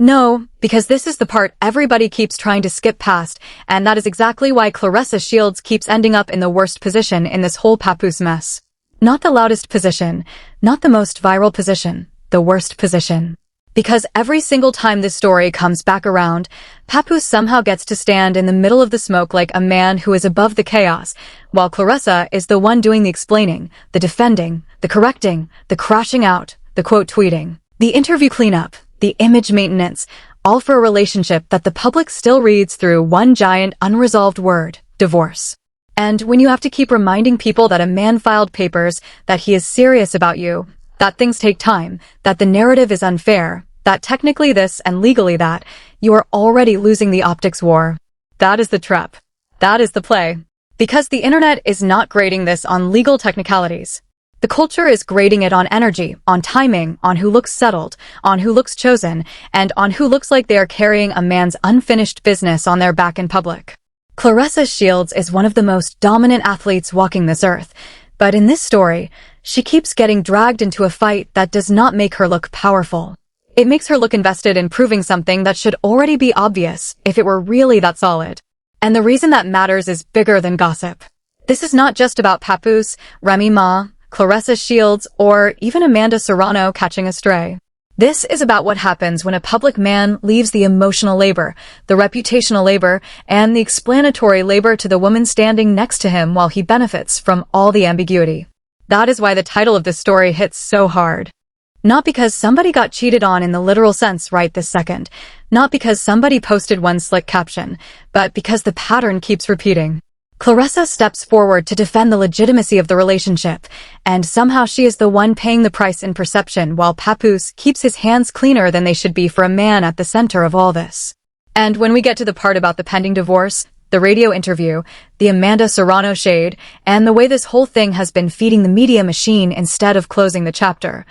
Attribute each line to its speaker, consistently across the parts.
Speaker 1: No, because this is the part everybody keeps trying to skip past, and that is exactly why Claressa Shields keeps ending up in the worst position in this whole Papoose mess. Not the loudest position, not the most viral position, the worst position. Because every single time this story comes back around, Papoose somehow gets to stand in the middle of the smoke like a man who is above the chaos, while Claressa is the one doing the explaining, the defending, the correcting, the crashing out, the quote tweeting, the interview cleanup, the image maintenance, all for a relationship that the public still reads through one giant unresolved word, divorce. And when you have to keep reminding people that a man filed papers, that he is serious about you, that things take time, that the narrative is unfair, that technically this and legally that, you are already losing the optics war. That is the trap. That is the play. Because the internet is not grading this on legal technicalities. The culture is grading it on energy, on timing, on who looks settled, on who looks chosen, and on who looks like they are carrying a man's unfinished business on their back in public. Claressa Shields is one of the most dominant athletes walking this earth, but in this story, she keeps getting dragged into a fight that does not make her look powerful. It makes her look invested in proving something that should already be obvious if it were really that solid. And the reason that matters is bigger than gossip. This is not just about Papoose, Remy Ma, Claressa Shields, or even Amanda Serrano catching a stray. This is about what happens when a public man leaves the emotional labor, the reputational labor, and the explanatory labor to the woman standing next to him while he benefits from all the ambiguity. That is why the title of this story hits so hard. Not because somebody got cheated on in the literal sense right this second, not because somebody posted one slick caption, but because the pattern keeps repeating. Claressa steps forward to defend the legitimacy of the relationship, and somehow she is the one paying the price in perception while Papoose keeps his hands cleaner than they should be for a man at the center of all this. And when we get to the part about the pending divorce, the radio interview, the Amanda Serrano shade, and the way this whole thing has been feeding the media machine instead of closing the chapter,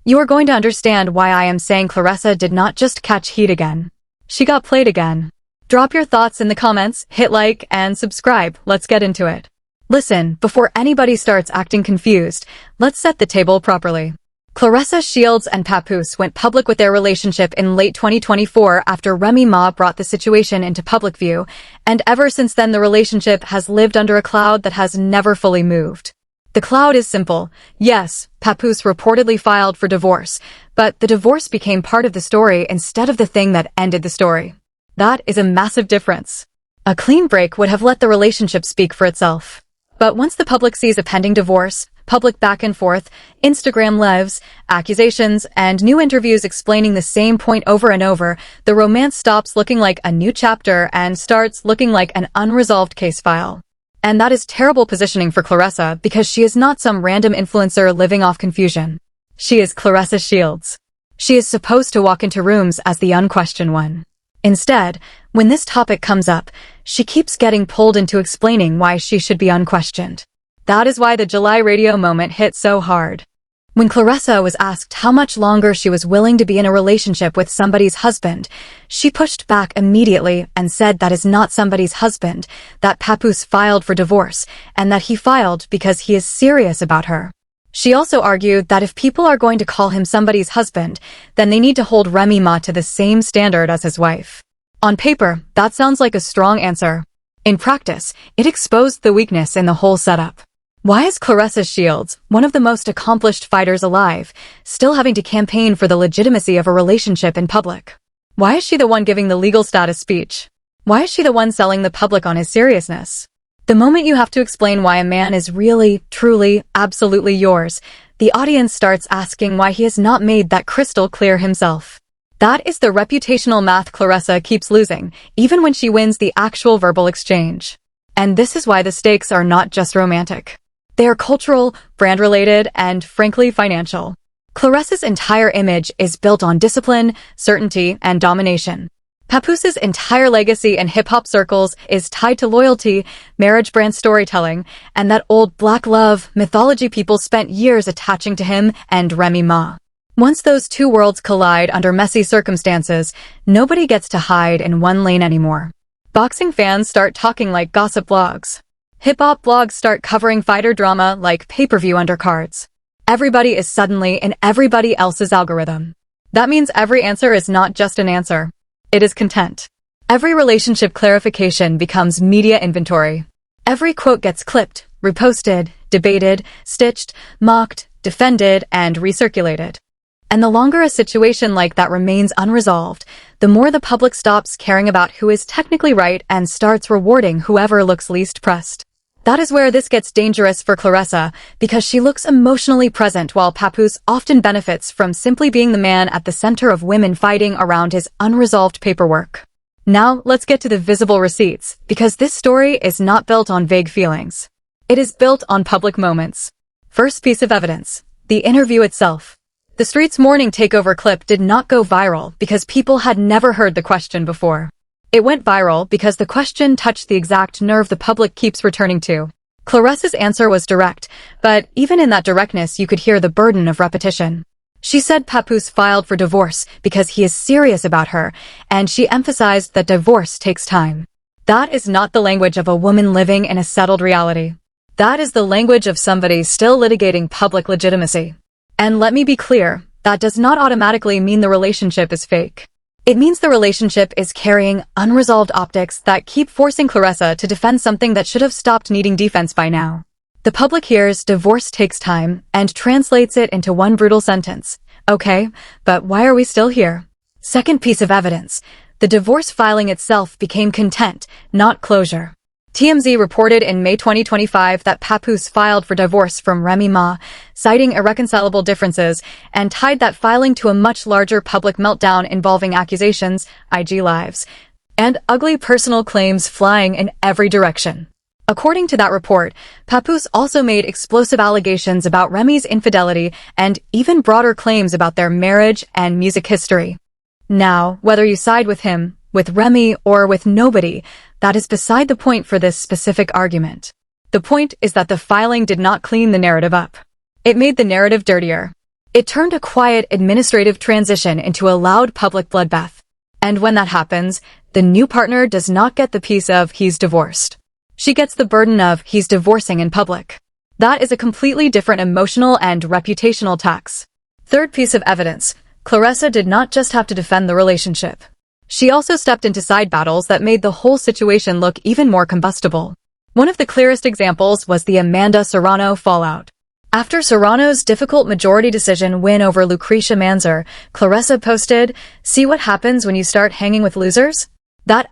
Speaker 1: you are going to understand why I am saying Claressa did not just catch heat again. She got played again. Drop your thoughts in the comments, hit like, and subscribe. Let's get into it. Listen, before anybody starts acting confused, let's set the table properly. Claressa Shields and Papoose went public with their relationship in late 2024 after Remy Ma brought the situation into public view, and ever since then the relationship has lived under a cloud that has never fully moved. The cloud is simple. Yes, Papoose reportedly filed for divorce, but the divorce became part of the story instead of the thing that ended the story. That is a massive difference. A clean break would have let the relationship speak for itself. But once the public sees a pending divorce, public back and forth, Instagram lives, accusations, and new interviews explaining the same point over and over, the romance stops looking like a new chapter and starts looking like an unresolved case file. And that is terrible positioning for Claressa because she is not some random influencer living off confusion. She is Claressa Shields. She is supposed to walk into rooms as the unquestioned one. Instead, when this topic comes up, she keeps getting pulled into explaining why she should be unquestioned. That is why the July radio moment hit so hard. When Claressa was asked how much longer she was willing to be in a relationship with somebody's husband, she pushed back immediately and said that is not somebody's husband, that Papoose filed for divorce, and that he filed because he is serious about her. She also argued that if people are going to call him somebody's husband, then they need to hold Remy Ma to the same standard as his wife. On paper, that sounds like a strong answer. In practice, it exposed the weakness in the whole setup. Why is Claressa Shields, one of the most accomplished fighters alive, still having to campaign for the legitimacy of a relationship in public? Why is she the one giving the legal status speech? Why is she the one selling the public on his seriousness? The moment you have to explain why a man is really, truly, absolutely yours, the audience starts asking why he has not made that crystal clear himself. That is the reputational math Claressa keeps losing, even when she wins the actual verbal exchange. And this is why the stakes are not just romantic. They are cultural, brand-related, and frankly financial. Claressa's entire image is built on discipline, certainty, and domination. Papoose's entire legacy in hip-hop circles is tied to loyalty, marriage brand storytelling, and that old black love mythology people spent years attaching to him and Remy Ma. Once those two worlds collide under messy circumstances, nobody gets to hide in one lane anymore. Boxing fans start talking like gossip blogs. Hip-hop blogs start covering fighter drama like pay-per-view undercards. Everybody is suddenly in everybody else's algorithm. That means every answer is not just an answer. It is content. Every relationship clarification becomes media inventory. Every quote gets clipped, reposted, debated, stitched, mocked, defended, and recirculated. And the longer a situation like that remains unresolved, the more the public stops caring about who is technically right and starts rewarding whoever looks least pressed. That is where this gets dangerous for Claressa, because she looks emotionally present while Papoose often benefits from simply being the man at the center of women fighting around his unresolved paperwork. Now, let's get to the visible receipts, because this story is not built on vague feelings. It is built on public moments. First piece of evidence: the interview itself. The Street's morning takeover clip did not go viral because people had never heard the question before. It went viral because the question touched the exact nerve the public keeps returning to. Claressa's answer was direct, but even in that directness you could hear the burden of repetition. She said Papoose filed for divorce because he is serious about her, and she emphasized that divorce takes time. That is not the language of a woman living in a settled reality. That is the language of somebody still litigating public legitimacy. And let me be clear, that does not automatically mean the relationship is fake. It means the relationship is carrying unresolved optics that keep forcing Claressa to defend something that should have stopped needing defense by now. The public hears divorce takes time and translates it into one brutal sentence. Okay, but why are we still here? Second piece of evidence: the divorce filing itself became content, not closure. TMZ reported in May 2025 that Papoose filed for divorce from Remy Ma, citing irreconcilable differences, and tied that filing to a much larger public meltdown involving accusations, IG lives, and ugly personal claims flying in every direction. According to that report, Papoose also made explosive allegations about Remy's infidelity and even broader claims about their marriage and music history. Now, whether you side with him, with Remy, or with nobody, that is beside the point for this specific argument. The point is that the filing did not clean the narrative up. It made the narrative dirtier. It turned a quiet administrative transition into a loud public bloodbath. And when that happens, the new partner does not get the piece of he's divorced. She gets the burden of he's divorcing in public. That is a completely different emotional and reputational tax. Third piece of evidence: Claressa did not just have to defend the relationship. She also stepped into side battles that made the whole situation look even more combustible. One of the clearest examples was the Amanda Serrano fallout. After Serrano's difficult majority decision win over Lucretia Manzer, Claressa posted, "See what happens when you start hanging with losers? That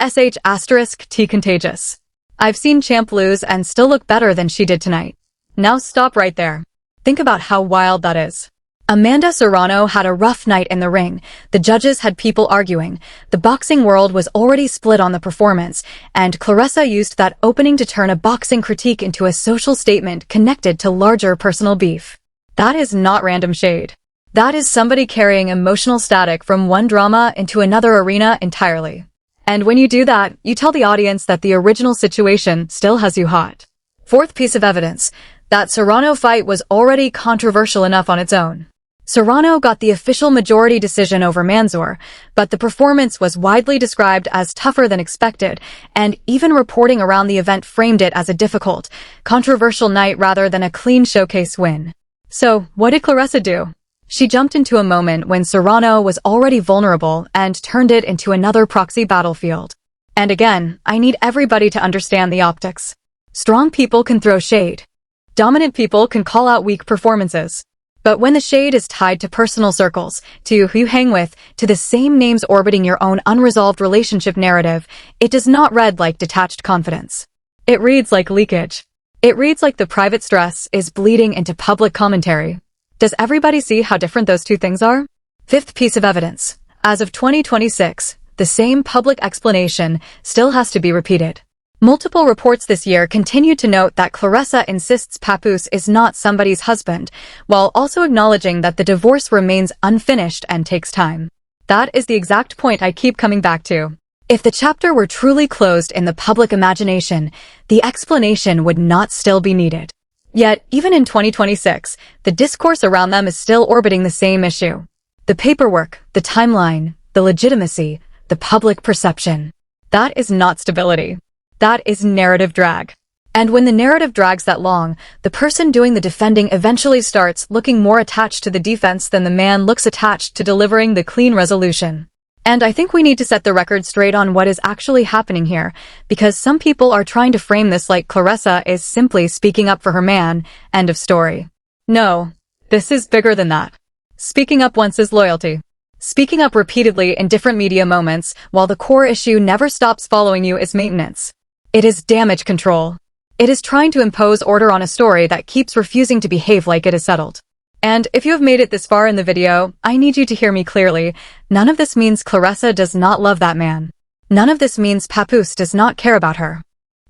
Speaker 1: *T contagious. I've seen Champ lose and still look better than she did tonight." Now stop right there. Think about how wild that is. Amanda Serrano had a rough night in the ring. The judges had people arguing. The boxing world was already split on the performance, and Claressa used that opening to turn a boxing critique into a social statement connected to larger personal beef. That is not random shade. That is somebody carrying emotional static from one drama into another arena entirely. And when you do that, you tell the audience that the original situation still has you hot. Fourth piece of evidence: that Serrano fight was already controversial enough on its own. Serrano got the official majority decision over Mansour, but the performance was widely described as tougher than expected, and even reporting around the event framed it as a difficult, controversial night rather than a clean showcase win. So, what did Claressa do? She jumped into a moment when Serrano was already vulnerable and turned it into another proxy battlefield. And again, I need everybody to understand the optics. Strong people can throw shade. Dominant people can call out weak performances. But when the shade is tied to personal circles, to who you hang with, to the same names orbiting your own unresolved relationship narrative, it does not read like detached confidence. It reads like leakage. It reads like the private stress is bleeding into public commentary. Does everybody see how different those two things are? Fifth piece of evidence: as of 2026, the same public explanation still has to be repeated. Multiple reports this year continue to note that Claressa insists Papoose is not somebody's husband, while also acknowledging that the divorce remains unfinished and takes time. That is the exact point I keep coming back to. If the chapter were truly closed in the public imagination, the explanation would not still be needed. Yet, even in 2026, the discourse around them is still orbiting the same issue. The paperwork, the timeline, the legitimacy, the public perception. That is not stability. That is narrative drag. And when the narrative drags that long, the person doing the defending eventually starts looking more attached to the defense than the man looks attached to delivering the clean resolution. And I think we need to set the record straight on what is actually happening here, because some people are trying to frame this like Claressa is simply speaking up for her man, end of story. No, this is bigger than that. Speaking up once is loyalty. Speaking up repeatedly in different media moments while the core issue never stops following you is maintenance. It is damage control. It is trying to impose order on a story that keeps refusing to behave like it is settled. And if you have made it this far in the video, I need you to hear me clearly. None of this means Claressa does not love that man. None of this means Papoose does not care about her.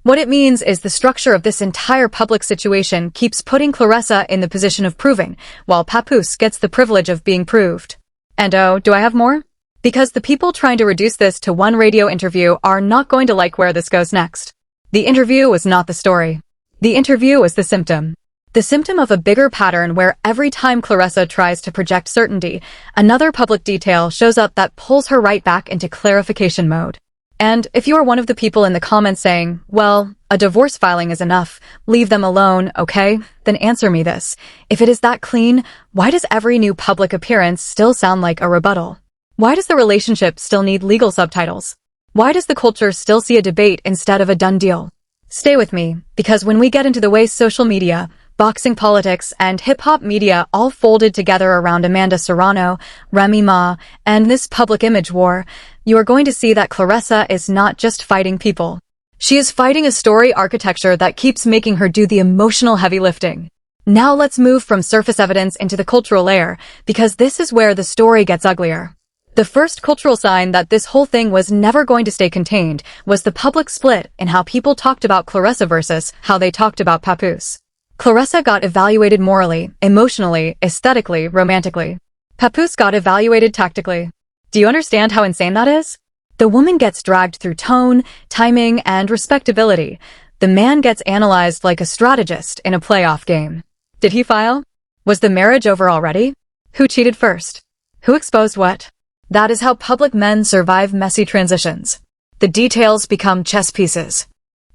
Speaker 1: What it means is the structure of this entire public situation keeps putting Claressa in the position of proving, while Papoose gets the privilege of being proved. And oh, do I have more? Because the people trying to reduce this to one radio interview are not going to like where this goes next. The interview was not the story. The interview was the symptom. The symptom of a bigger pattern where every time Claressa tries to project certainty, another public detail shows up that pulls her right back into clarification mode. And if you are one of the people in the comments saying, well, a divorce filing is enough, leave them alone, okay? Then answer me this. If it is that clean, why does every new public appearance still sound like a rebuttal? Why does the relationship still need legal subtitles? Why does the culture still see a debate instead of a done deal? Stay with me, because when we get into the way social media, boxing politics, and hip-hop media all folded together around Amanda Serrano, Remy Ma, and this public image war, you are going to see that Claressa is not just fighting people. She is fighting a story architecture that keeps making her do the emotional heavy lifting. Now let's move from surface evidence into the cultural layer, because this is where the story gets uglier. The first cultural sign that this whole thing was never going to stay contained was the public split in how people talked about Claressa versus how they talked about Papoose. Claressa got evaluated morally, emotionally, aesthetically, romantically. Papoose got evaluated tactically. Do you understand how insane that is? The woman gets dragged through tone, timing, and respectability. The man gets analyzed like a strategist in a playoff game. Did he file? Was the marriage over already? Who cheated first? Who exposed what? That is how public men survive messy transitions. The details become chess pieces.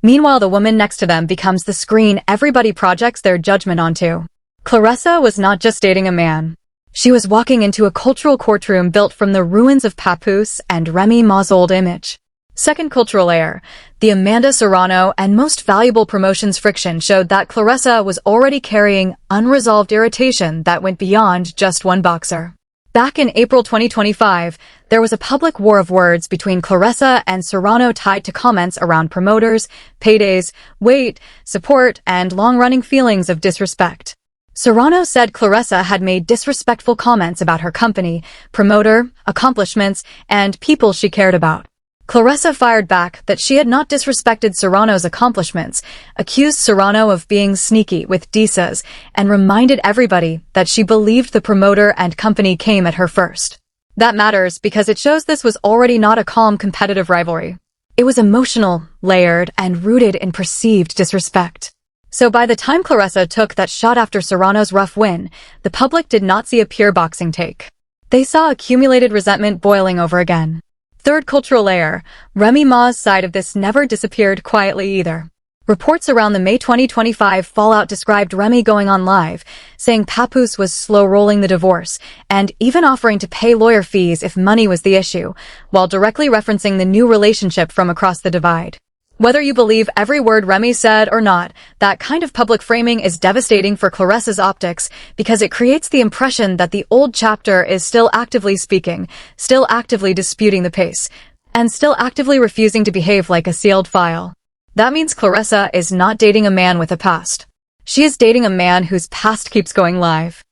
Speaker 1: Meanwhile, the woman next to them becomes the screen everybody projects their judgment onto. Claressa was not just dating a man. She was walking into a cultural courtroom built from the ruins of Papoose and Remy Ma's old image. Second cultural layer, the Amanda Serrano and most valuable promotions friction showed that Claressa was already carrying unresolved irritation that went beyond just one boxer. Back in April 2025, there was a public war of words between Claressa and Serrano tied to comments around promoters, paydays, weight, support, and long-running feelings of disrespect. Serrano said Claressa had made disrespectful comments about her company, promoter, accomplishments, and people she cared about. Claressa fired back that she had not disrespected Serrano's accomplishments, accused Serrano of being sneaky with Disas, and reminded everybody that she believed the promoter and company came at her first. That matters because it shows this was already not a calm competitive rivalry. It was emotional, layered, and rooted in perceived disrespect. So by the time Claressa took that shot after Serrano's rough win, the public did not see a pure boxing take. They saw accumulated resentment boiling over again. Third cultural layer, Remy Ma's side of this never disappeared quietly either. Reports around the May 2025 fallout described Remy going on live, saying Papoose was slow-rolling the divorce, and even offering to pay lawyer fees if money was the issue, while directly referencing the new relationship from across the divide. Whether you believe every word Remy said or not, that kind of public framing is devastating for Claressa's optics because it creates the impression that the old chapter is still actively speaking, still actively disputing the pace, and still actively refusing to behave like a sealed file. That means Claressa is not dating a man with a past. She is dating a man whose past keeps going live.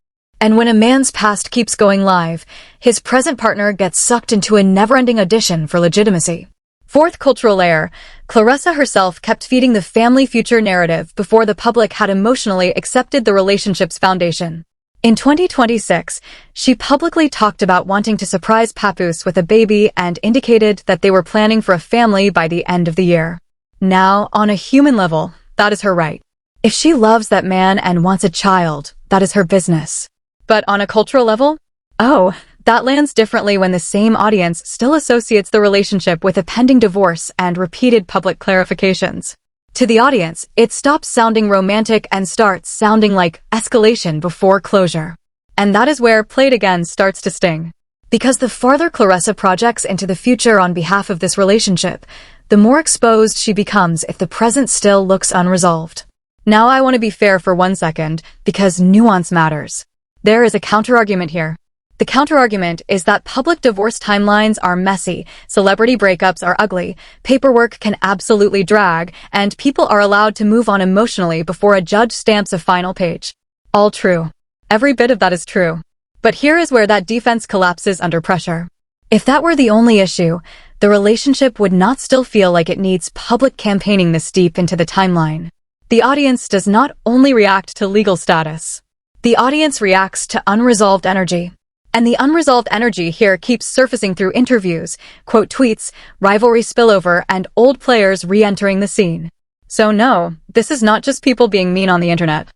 Speaker 1: And when a man's past keeps going live, his present partner gets sucked into a never-ending audition for legitimacy. Fourth cultural layer, Claressa herself kept feeding the family future narrative before the public had emotionally accepted the relationship's foundation. In 2026, she publicly talked about wanting to surprise Papoose with a baby and indicated that they were planning for a family by the end of the year. Now, on a human level, that is her right. If she loves that man and wants a child, that is her business. But on a cultural level? Oh, that lands differently when the same audience still associates the relationship with a pending divorce and repeated public clarifications. To the audience, it stops sounding romantic and starts sounding like escalation before closure. And that is where Played Again starts to sting. Because the farther Claressa projects into the future on behalf of this relationship, the more exposed she becomes if the present still looks unresolved. Now I want to be fair for 1 second, because nuance matters. There is a counterargument here. The counterargument is that public divorce timelines are messy, celebrity breakups are ugly, paperwork can absolutely drag, and people are allowed to move on emotionally before a judge stamps a final page. All true. Every bit of that is true. But here is where that defense collapses under pressure. If that were the only issue, the relationship would not still feel like it needs public campaigning this deep into the timeline. The audience does not only react to legal status. The audience reacts to unresolved energy. And the unresolved energy here keeps surfacing through interviews, quote tweets, rivalry spillover, and old players re-entering the scene. So no, this is not just people being mean on the internet.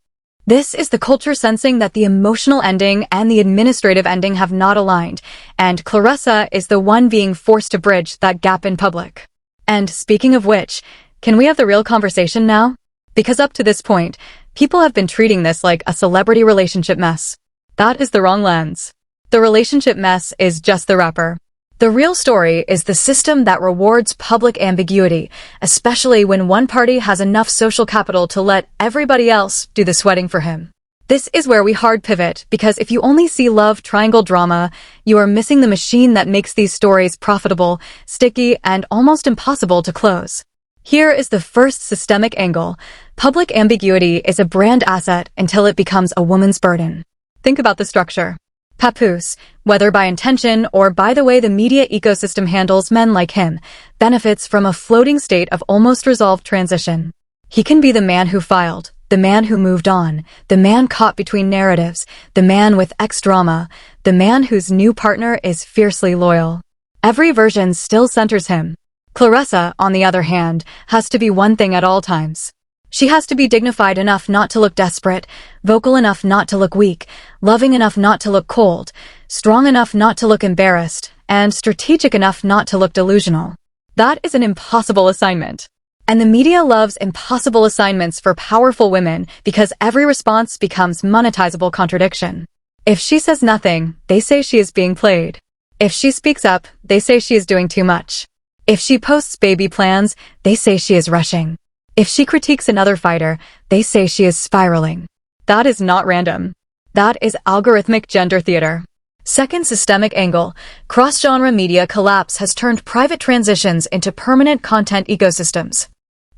Speaker 1: This is the culture sensing that the emotional ending and the administrative ending have not aligned, and Claressa is the one being forced to bridge that gap in public. And speaking of which, can we have the real conversation now? Because up to this point, people have been treating this like a celebrity relationship mess. That is the wrong lens. The relationship mess is just the wrapper. The real story is the system that rewards public ambiguity, especially when one party has enough social capital to let everybody else do the sweating for him. This is where we hard pivot, because if you only see love triangle drama, you are missing the machine that makes these stories profitable, sticky, and almost impossible to close. Here is the first systemic angle. Public ambiguity is a brand asset until it becomes a woman's burden. Think about the structure. Papoose, whether by intention or by the way the media ecosystem handles men like him, benefits from a floating state of almost resolved transition. He can be the man who filed, the man who moved on, the man caught between narratives, the man with ex-drama, the man whose new partner is fiercely loyal. Every version still centers him. Claressa, on the other hand, has to be one thing at all times. She has to be dignified enough not to look desperate, vocal enough not to look weak, loving enough not to look cold, strong enough not to look embarrassed, and strategic enough not to look delusional. That is an impossible assignment. And the media loves impossible assignments for powerful women because every response becomes monetizable contradiction. If she says nothing, they say she is being played. If she speaks up, they say she is doing too much. If she posts baby plans, they say she is rushing. If she critiques another fighter, they say she is spiraling. That is not random. That is algorithmic gender theater. Second systemic angle, cross-genre media collapse has turned private transitions into permanent content ecosystems.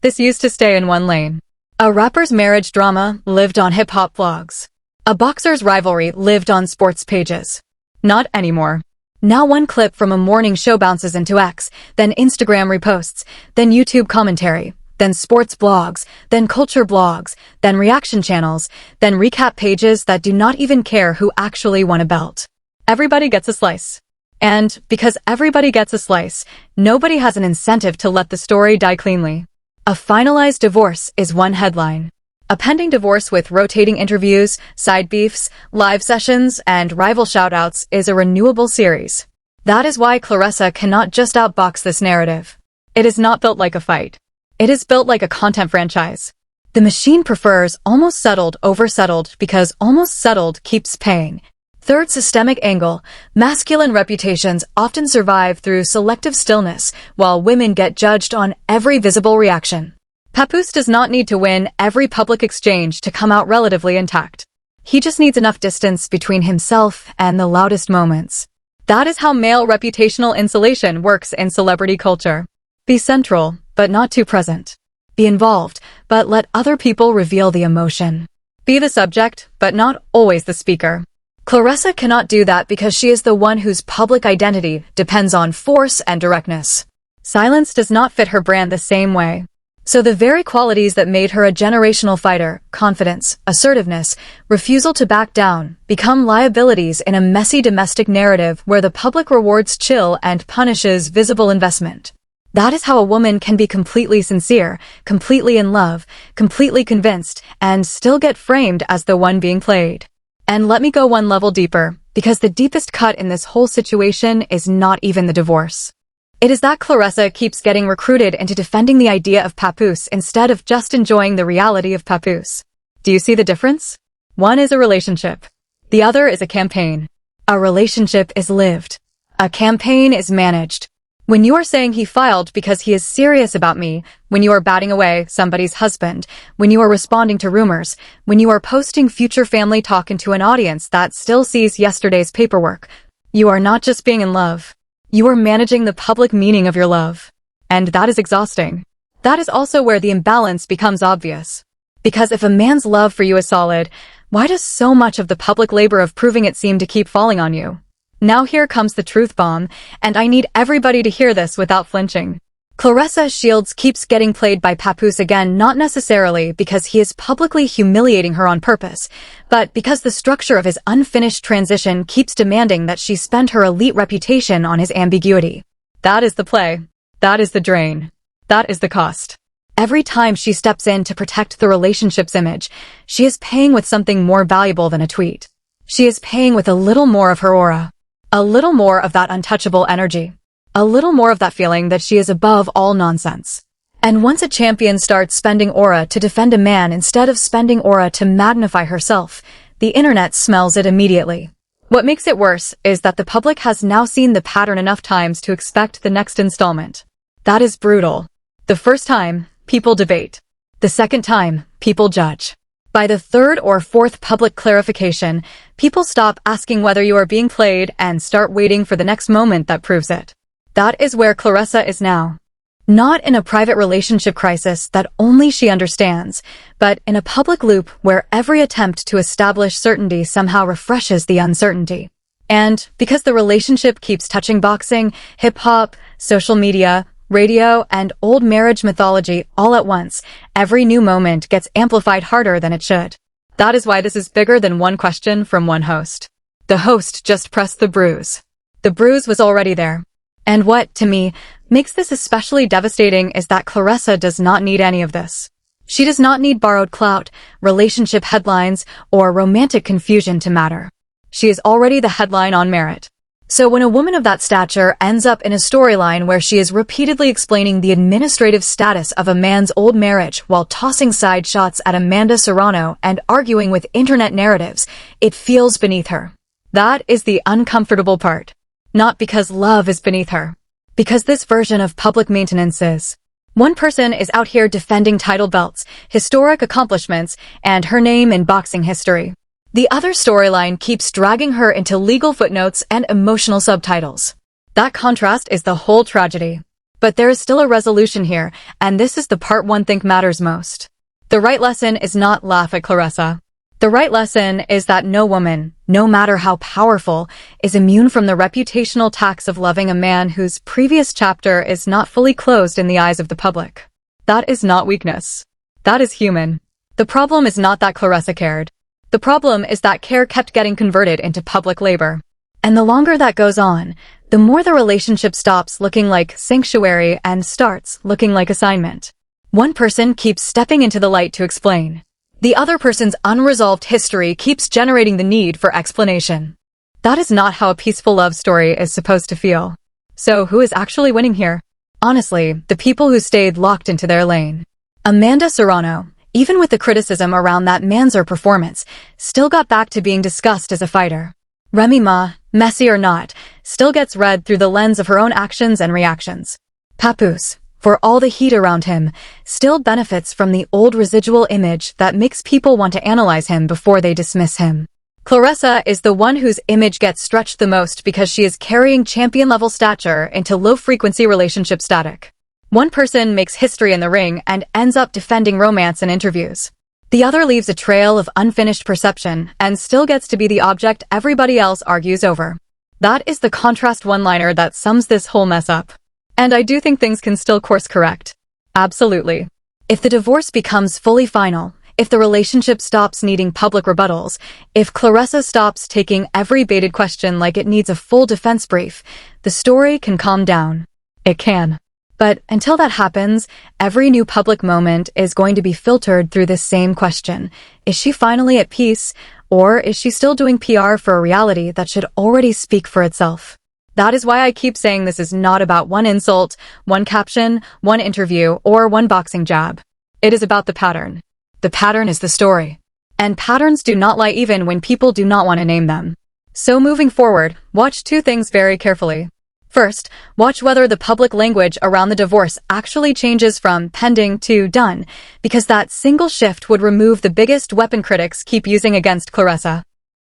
Speaker 1: This used to stay in one lane. A rapper's marriage drama lived on hip-hop blogs. A boxer's rivalry lived on sports pages. Not anymore. Now one clip from a morning show bounces into X, then Instagram reposts, then YouTube commentary, then sports blogs, then culture blogs, then reaction channels, then recap pages that do not even care who actually won a belt. Everybody gets a slice. And because everybody gets a slice, nobody has an incentive to let the story die cleanly. A finalized divorce is one headline. A pending divorce with rotating interviews, side beefs, live sessions, and rival shoutouts is a renewable series. That is why Claressa cannot just outbox this narrative. It is not built like a fight. It is built like a content franchise. The machine prefers almost settled over settled because almost settled keeps paying. Third systemic angle, masculine reputations often survive through selective stillness, while women get judged on every visible reaction. Papoose does not need to win every public exchange to come out relatively intact. He just needs enough distance between himself and the loudest moments. That is how male reputational insulation works in celebrity culture. Be central, but not too present. Be involved, but let other people reveal the emotion. Be the subject, but not always the speaker. Claressa cannot do that because she is the one whose public identity depends on force and directness. Silence does not fit her brand the same way. So the very qualities that made her a generational fighter, confidence, assertiveness, refusal to back down, become liabilities in a messy domestic narrative where the public rewards chill and punishes visible investment. That is how a woman can be completely sincere, completely in love, completely convinced, and still get framed as the one being played. And let me go one level deeper, because the deepest cut in this whole situation is not even the divorce. It is that Claressa keeps getting recruited into defending the idea of Papoose instead of just enjoying the reality of Papoose. Do you see the difference? One is a relationship. The other is a campaign. A relationship is lived. A campaign is managed. When you are saying he filed because he is serious about me, when you are batting away somebody's husband, when you are responding to rumors, when you are posting future family talk into an audience that still sees yesterday's paperwork, you are not just being in love. You are managing the public meaning of your love. And that is exhausting. That is also where the imbalance becomes obvious. Because if a man's love for you is solid, why does so much of the public labor of proving it seem to keep falling on you? Now here comes the truth bomb, and I need everybody to hear this without flinching. Claressa Shields keeps getting played by Papoose again, not necessarily because he is publicly humiliating her on purpose, but because the structure of his unfinished transition keeps demanding that she spend her elite reputation on his ambiguity. That is the play. That is the drain. That is the cost. Every time she steps in to protect the relationship's image, she is paying with something more valuable than a tweet. She is paying with a little more of her aura. A little more of that untouchable energy. A little more of that feeling that she is above all nonsense. And once a champion starts spending aura to defend a man instead of spending aura to magnify herself, the internet smells it immediately. What makes it worse is that the public has now seen the pattern enough times to expect the next installment. That is brutal. The first time, people debate. The second time, people judge. By the third or fourth public clarification, people stop asking whether you are being played and start waiting for the next moment that proves it. That is where Claressa is now. Not in a private relationship crisis that only she understands, but in a public loop where every attempt to establish certainty somehow refreshes the uncertainty. And because the relationship keeps touching boxing, hip-hop, social media, radio, and old marriage mythology all at once, every new moment gets amplified harder than it should. That is why this is bigger than one question from one host. The host just pressed the bruise. The bruise was already there. And what, to me, makes this especially devastating is that Claressa does not need any of this. She does not need borrowed clout, relationship headlines, or romantic confusion to matter. She is already the headline on merit. So when a woman of that stature ends up in a storyline where she is repeatedly explaining the administrative status of a man's old marriage while tossing side shots at Amanda Serrano and arguing with internet narratives, it feels beneath her. That is the uncomfortable part. Not because love is beneath her. Because this version of public maintenance is. One person is out here defending title belts, historic accomplishments, and her name in boxing history. The other storyline keeps dragging her into legal footnotes and emotional subtitles. That contrast is the whole tragedy. But there is still a resolution here, and this is the part one think matters most. The right lesson is not laugh at Claressa. The right lesson is that no woman, no matter how powerful, is immune from the reputational tax of loving a man whose previous chapter is not fully closed in the eyes of the public. That is not weakness. That is human. The problem is not that Claressa cared. The problem is that care kept getting converted into public labor. And the longer that goes on, the more the relationship stops looking like sanctuary and starts looking like assignment. One person keeps stepping into the light to explain. The other person's unresolved history keeps generating the need for explanation. That is not how a peaceful love story is supposed to feel. So who is actually winning here? Honestly, the people who stayed locked into their lane. Amanda Serrano, even with the criticism around that Manzer performance, still got back to being discussed as a fighter. Remy Ma, messy or not, still gets read through the lens of her own actions and reactions. Papoose, for all the heat around him, still benefits from the old residual image that makes people want to analyze him before they dismiss him. Claressa is the one whose image gets stretched the most because she is carrying champion-level stature into low-frequency relationship static. One person makes history in the ring and ends up defending romance in interviews. The other leaves a trail of unfinished perception and still gets to be the object everybody else argues over. That is the contrast one-liner that sums this whole mess up. And I do think things can still course correct. Absolutely. If the divorce becomes fully final, if the relationship stops needing public rebuttals, if Claressa stops taking every baited question like it needs a full defense brief, the story can calm down. It can. But until that happens, every new public moment is going to be filtered through this same question. Is she finally at peace, or is she still doing PR for a reality that should already speak for itself? That is why I keep saying this is not about one insult, one caption, one interview, or one boxing jab. It is about the pattern. The pattern is the story. And patterns do not lie even when people do not want to name them. So moving forward, watch two things very carefully. First, watch whether the public language around the divorce actually changes from pending to done, because that single shift would remove the biggest weapon critics keep using against Claressa.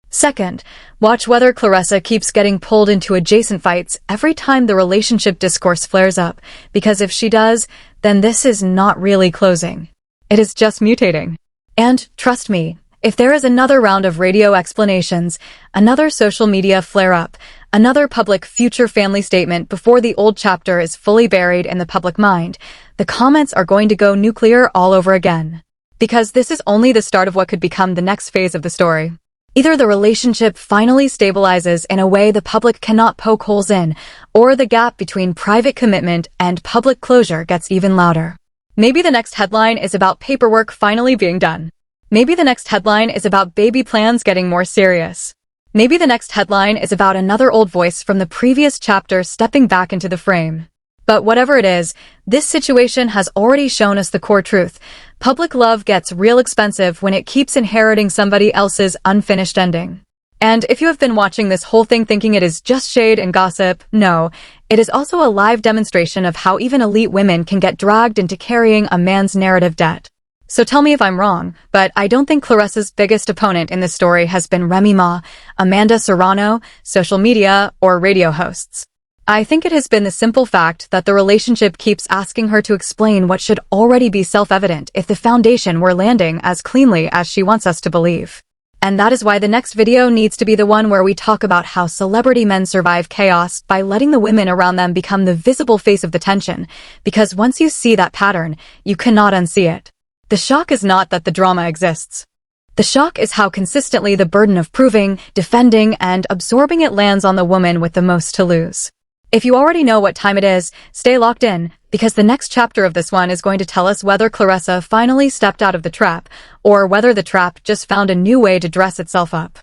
Speaker 1: Second, watch whether Claressa keeps getting pulled into adjacent fights every time the relationship discourse flares up, because if she does, then this is not really closing. It is just mutating. And, trust me, if there is another round of radio explanations, another social media flare-up, another public future family statement before the old chapter is fully buried in the public mind, the comments are going to go nuclear all over again. Because this is only the start of what could become the next phase of the story. Either the relationship finally stabilizes in a way the public cannot poke holes in, or the gap between private commitment and public closure gets even louder. Maybe the next headline is about paperwork finally being done. Maybe the next headline is about baby plans getting more serious. Maybe the next headline is about another old voice from the previous chapter stepping back into the frame. But whatever it is, this situation has already shown us the core truth. Public love gets real expensive when it keeps inheriting somebody else's unfinished ending. And if you have been watching this whole thing thinking it is just shade and gossip, no, it is also a live demonstration of how even elite women can get dragged into carrying a man's narrative debt. So tell me if I'm wrong, but I don't think Claressa's biggest opponent in this story has been Remy Ma, Amanda Serrano, social media, or radio hosts. I think it has been the simple fact that the relationship keeps asking her to explain what should already be self-evident if the foundation were landing as cleanly as she wants us to believe. And that is why the next video needs to be the one where we talk about how celebrity men survive chaos by letting the women around them become the visible face of the tension, because once you see that pattern, you cannot unsee it. The shock is not that the drama exists. The shock is how consistently the burden of proving, defending, and absorbing it lands on the woman with the most to lose. If you already know what time it is, stay locked in, because the next chapter of this one is going to tell us whether Claressa finally stepped out of the trap, or whether the trap just found a new way to dress itself up.